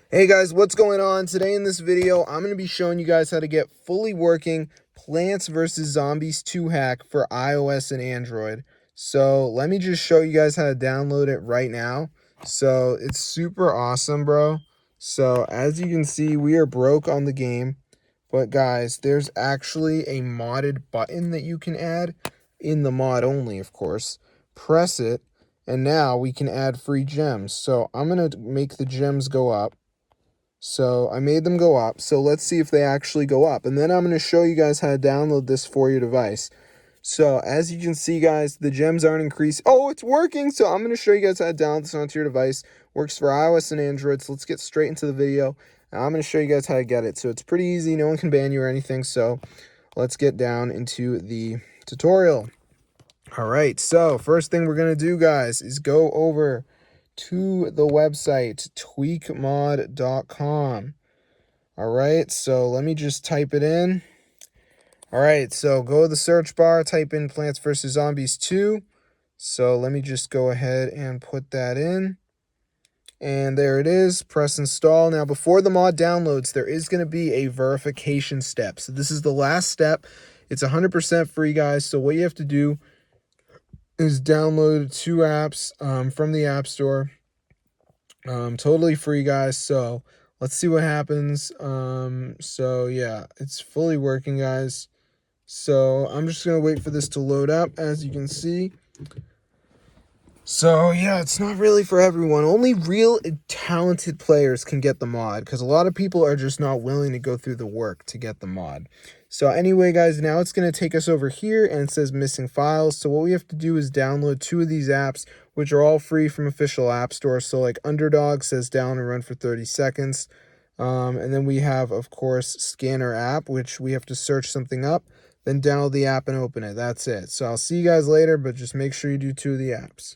Hey guys, what's going on? Today in this video, I'm going to be showing you guys how to get fully working Plants vs. Zombies 2 hack for iOS and Android. So let me just show you guys how to download it right now. So it's super awesome, bro. So as you can see, we are broke on the game. But guys, there's actually a modded button that you can add in the mod only, of course. Press it, and now we can add free gems. So I'm going to make the gems go up. So I made them go up. So let's see if they actually go up. And then I'm going to show you guys how to download this for your device. So as you can see, guys, the gems aren't increasing. Oh, it's working. So I'm going to show you guys how to download this onto your device. Works for iOS and Android. So let's get straight into the video. And I'm going to show you guys how to get it. So it's pretty easy. No one can ban you or anything. So let's get down into the tutorial. All right. So first thing we're going to do, guys, is go over to the website tweakmod.com. All right, so let me just type it in. All right, so go to the search bar, type in Plants vs. Zombies 2. So let me just go ahead and put that in. And there it is. Press install. Now, before the mod downloads, there is going to be a verification step. So this is the last step. It's 100% free, guys. So what you have to do is download 2 apps from the App Store. Totally free, guys. So let's see what happens. So yeah, it's fully working, guys. So I'm just gonna wait for this to load up, as you can see. So yeah, it's not really for everyone. Only real talented players can get the mod, because a lot of people are just not willing to go through the work to get the mod. So anyway, guys, now it's going to take us over here, and it says missing files. So what we have to do is download 2 of these apps, which are all free from official app store. So like Underdog says down and run for 30 seconds. And then we have, of course, Scanner app, which we have to search something up, then download the app and open it. That's it. So I'll see you guys later, but just make sure you do 2 of the apps.